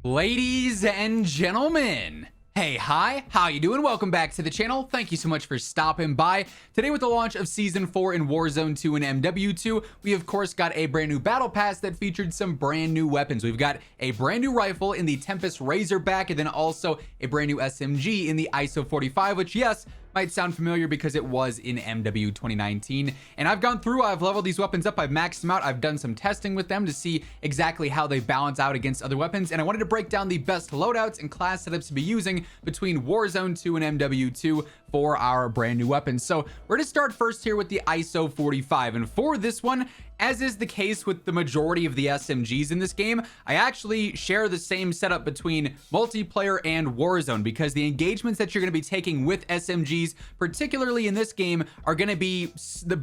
Ladies and gentlemen, hey, hi, how you doing? Welcome back to the channel. Thank you so much for stopping by. Today, with the launch of Season 4 in Warzone 2 and MW2, we of course got a brand new battle pass that featured some brand new weapons. We've got a brand new rifle in the Tempus Razorback, and then also a brand new SMG in the ISO 45, which, yes, might sound familiar because it was in MW 2019. And I've gone through, I've leveled these weapons up, I've maxed them out, I've done some testing with them to see exactly how they balance out against other weapons, and I wanted to break down the best loadouts and class setups to be using between Warzone 2 and MW2 for our brand new weapons. So we're going to start first here with the ISO 45, and for this one, as is the case with the majority of the SMGs in this game, I actually share the same setup between multiplayer and Warzone, because the engagements that you're going to be taking with SMGs, particularly in this game, are going to be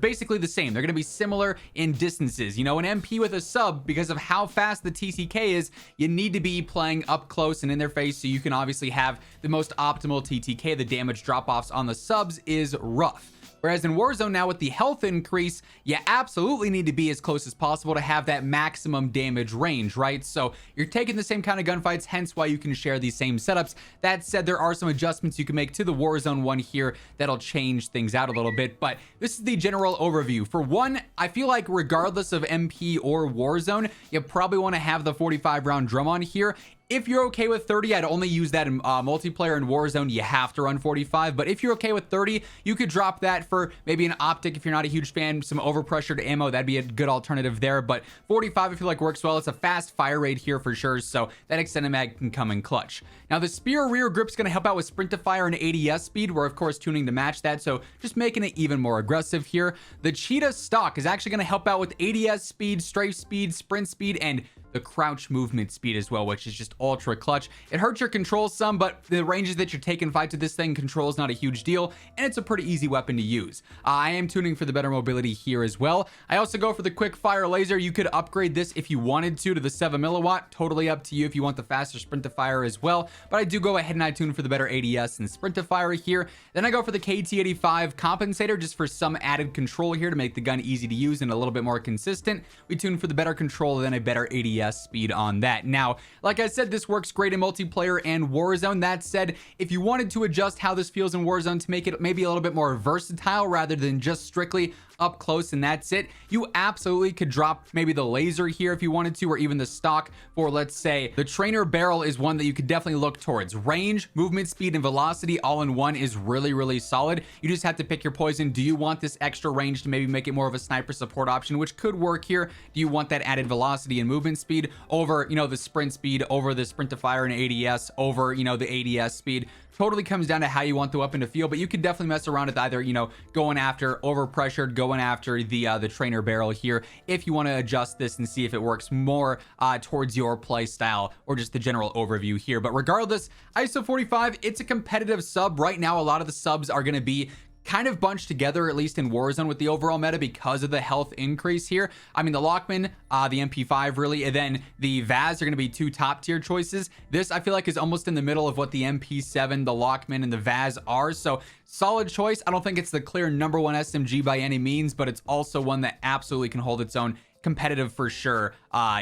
basically the same. They're going to be similar in distances. You know, an MP with a sub, because of how fast the TTK is, you need to be playing up close and in their face so you can obviously have the most optimal TTK. The damage drop-offs on the subs is rough. Whereas in Warzone now, with the health increase, you absolutely need to be as close as possible to have that maximum damage range, right? So you're taking the same kind of gunfights, hence why you can share these same setups. That said, there are some adjustments you can make to the Warzone one here that'll change things out a little bit, but this is the general overview. For one, I feel like regardless of MP or Warzone, you probably want to have the 45 round drum on here. If you're okay with 30, I'd only use that in multiplayer and Warzone. You have to run 45, but if you're okay with 30, you could drop that for maybe an optic if you're not a huge fan, some overpressured ammo. That'd be a good alternative there, but 45 I feel like works well. It's a fast fire rate here for sure, so that extended mag can come in clutch. Now, the spear rear grip is going to help out with sprint to fire and ADS speed. We're of course tuning to match that, so just making it even more aggressive here. The cheetah stock is actually going to help out with ADS speed, strafe speed, sprint speed, and the crouch movement speed as well, which is just ultra clutch. It hurts your control some, but the ranges that you're taking fights with this thing, control is not a huge deal, and it's a pretty easy weapon to use. I am tuning for the better mobility here as well. I also go for the quick fire laser. You could upgrade this if you wanted to the 7 milliwatt. Totally up to you if you want the faster sprint to fire as well, but I do go ahead and I tune for the better ADS and sprint to fire here. Then I go for the KT85 compensator just for some added control here to make the gun easy to use and a little bit more consistent. We tune for the better control, then a better ADS speed on that. Now, like I said, this works great in multiplayer and Warzone. That said, if you wanted to adjust how this feels in Warzone to make it maybe a little bit more versatile rather than just strictly up close and that's it, you absolutely could drop maybe the laser here if you wanted to, or even the stock for, let's say, the trainer barrel is one that you could definitely look towards. Range, movement speed, and velocity all in one is really solid. You just have to pick your poison. Do you want this extra range to maybe make it more of a sniper support option, which could work here? Do you want that added velocity and movement speed over, you know, the sprint speed, over the sprint to fire and ADS, over, you know, the ADS speed? Totally comes down to how you want the weapon to feel, but you could definitely mess around with either, you know, going after overpressured, going after the trainer barrel here, if you want to adjust this and see if it works more towards your play style or just the general overview here. But regardless, ISO 45, it's a competitive sub. Right now, a lot of the subs are going to be kind of bunched together, at least in Warzone, with the overall meta because of the health increase here. I mean, the Lockman, the MP5 really, and then the Vaz are going to be two top tier choices. This I feel like is almost in the middle of what the MP7, the Lockman, and the Vaz are, so solid choice. I don't think it's the clear number one SMG by any means, but it's also one that absolutely can hold its own, competitive for sure,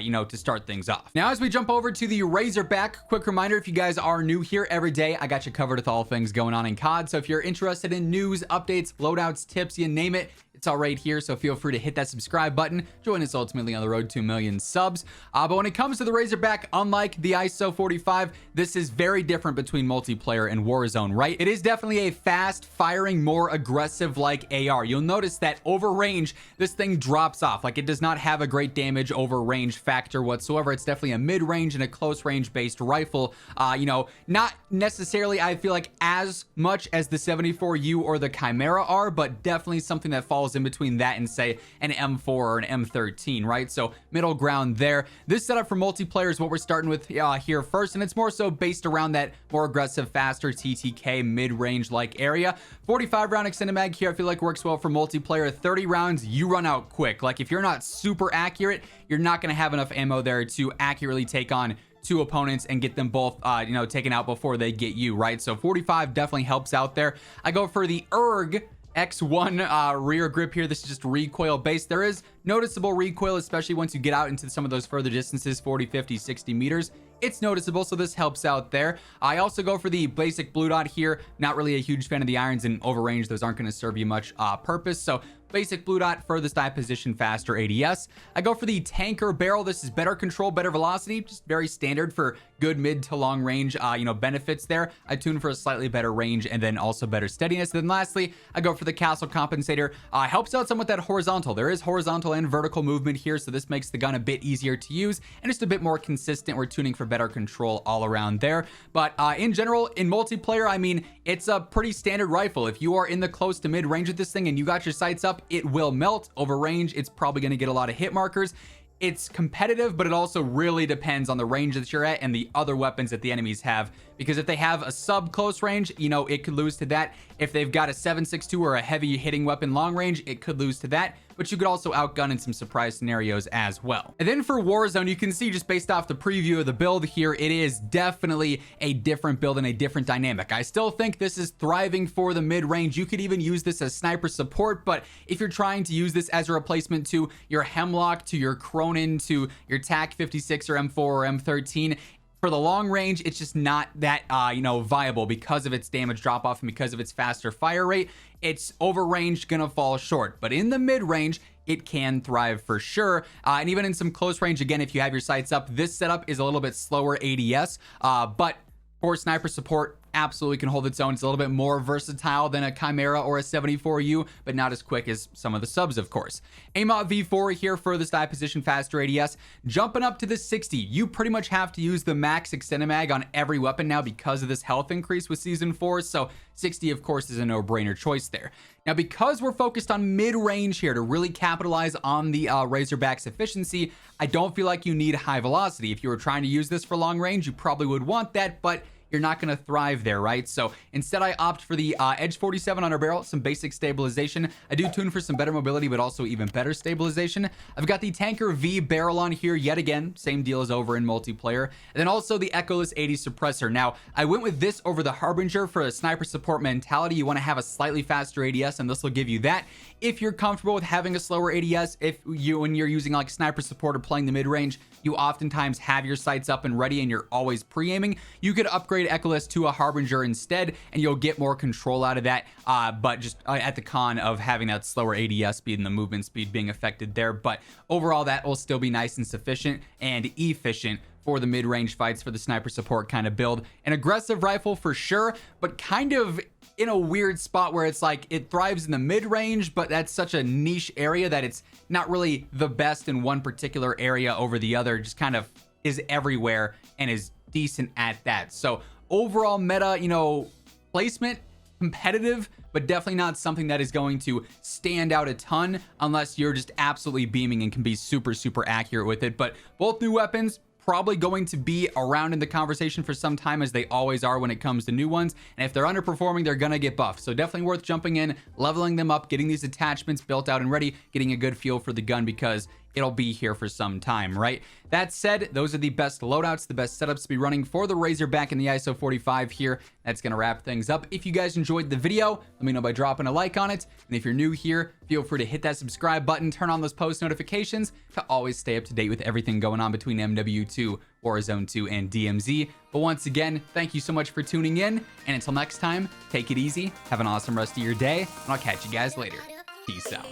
you know, to start things off. Now, as we jump over to the Razorback, quick reminder, if you guys are new here, every day I got you covered with all things going on in COD. So if you're interested in news, updates, loadouts, tips, you name it, it's all right here. So feel free to hit that subscribe button. Join us ultimately on the road to 1 million subs. But when it comes to the Razorback, unlike the ISO 45, this is very different between multiplayer and Warzone, right? It is definitely a fast firing, more aggressive like AR. You'll notice that over range, this thing drops off. Like, it does not have a great damage over range factor whatsoever. It's definitely a mid-range and a close range based rifle. You know, not necessarily, I feel like, as much as the 74U or the Chimera are, but definitely something that falls in between that and, say, an M4 or an M13, right? So middle ground there. This setup for multiplayer is what we're starting with here first, and it's more so based around that more aggressive, faster TTK mid-range like area. 45 round extended mag here I feel like works well for multiplayer. 30 rounds, you run out quick. Like, if you're not super accurate, you're not going to have enough ammo there to accurately take on two opponents and get them both you know, taken out before they get you, right? So 45 definitely helps out there. I go for the X1 rear grip here. This is just recoil based. There is noticeable recoil, especially once you get out into some of those further distances, 40, 50, 60 meters. it's noticeable, so this helps out there. I also go for the basic blue dot here. Not really a huge fan of the irons, and over range those aren't going to serve you much purpose, so basic blue dot, furthest eye position, faster ADS. I go for the tanker barrel. This is better control, better velocity, just very standard for good mid to long range, benefits there. I tune for a slightly better range and then also better steadiness. Then lastly, I go for the castle compensator. Helps out some with that horizontal. There is horizontal and vertical movement here, so this makes the gun a bit easier to use and just a bit more consistent. We're tuning for better control all around there. But in general, in multiplayer, I mean, it's a pretty standard rifle. If you are in the close to mid range with this thing and you got your sights up, it will melt. Over range, it's probably going to get a lot of hit markers. It's competitive, but it also really depends on the range that you're at and the other weapons that the enemies have. Because if they have a sub close range, it could lose to that. If they've got a 7.62 or a heavy hitting weapon long range, it could lose to that. But you could also outgun in some surprise scenarios as well. And then for Warzone, you can see just based off the preview of the build here, it is definitely a different build and a different dynamic. I still think this is thriving for the mid-range. You could even use this as sniper support, but if you're trying to use this as a replacement to your Hemlock, to your Cronin, to your TAC 56 or M4 or M13, for the long range, it's just not that, viable because of its damage drop off and because of its faster fire rate. It's over range gonna fall short, but in the mid range, it can thrive for sure. And even in some close range, again, if you have your sights up, this setup is a little bit slower ADS, but for sniper support, absolutely can hold its own. It's a little bit more versatile than a Chimera or a 74U, but not as quick as some of the subs, of course. AMOT-V4 here, furthest eye position, faster ADS. Jumping up to the 60, you pretty much have to use the max extended mag on every weapon now because of this health increase with Season 4, so 60, of course, is a no-brainer choice there. Now, because we're focused on mid-range here to really capitalize on the Razorback's efficiency, I don't feel like you need high velocity. If you were trying to use this for long range, you probably would want that, but you're not going to thrive there, right? So instead, I opt for the Edge 47 on our barrel, some basic stabilization. I do tune for some better mobility, but also even better stabilization. I've got the Tanker V barrel on here yet again, same deal as over in multiplayer. And then also the Echoless 80 suppressor. Now, I went with this over the Harbinger for a sniper support mentality. You want to have a slightly faster ADS, and this will give you that. If you're comfortable with having a slower ADS, when you're using like sniper support or playing the mid-range, you oftentimes have your sights up and ready and you're always pre-aiming, you could upgrade Echoless to a Harbinger instead and you'll get more control out of that, but just at the con of having that slower ADS speed and the movement speed being affected there. But overall, that will still be nice and sufficient and efficient for the mid-range fights, for the sniper support kind of build. An aggressive rifle for sure, but kind of in a weird spot where it's like it thrives in the mid-range, but that's such a niche area that it's not really the best in one particular area over the other, just kind of is everywhere and is decent at that. So overall meta, placement, competitive, but definitely not something that is going to stand out a ton unless you're just absolutely beaming and can be super, super accurate with it. But both new weapons, probably going to be around in the conversation for some time, as they always are when it comes to new ones. And if they're underperforming, they're gonna get buffed. So definitely worth jumping in, leveling them up, getting these attachments built out and ready, getting a good feel for the gun, because it'll be here for some time, right? That said, those are the best loadouts, the best setups to be running for the Razorback in the ISO 45 here. That's gonna wrap things up. If you guys enjoyed the video, let me know by dropping a like on it. And if you're new here, feel free to hit that subscribe button, turn on those post notifications to always stay up to date with everything going on between MW2, Warzone 2, and DMZ. But once again, thank you so much for tuning in. And until next time, take it easy, have an awesome rest of your day, and I'll catch you guys later. Peace out.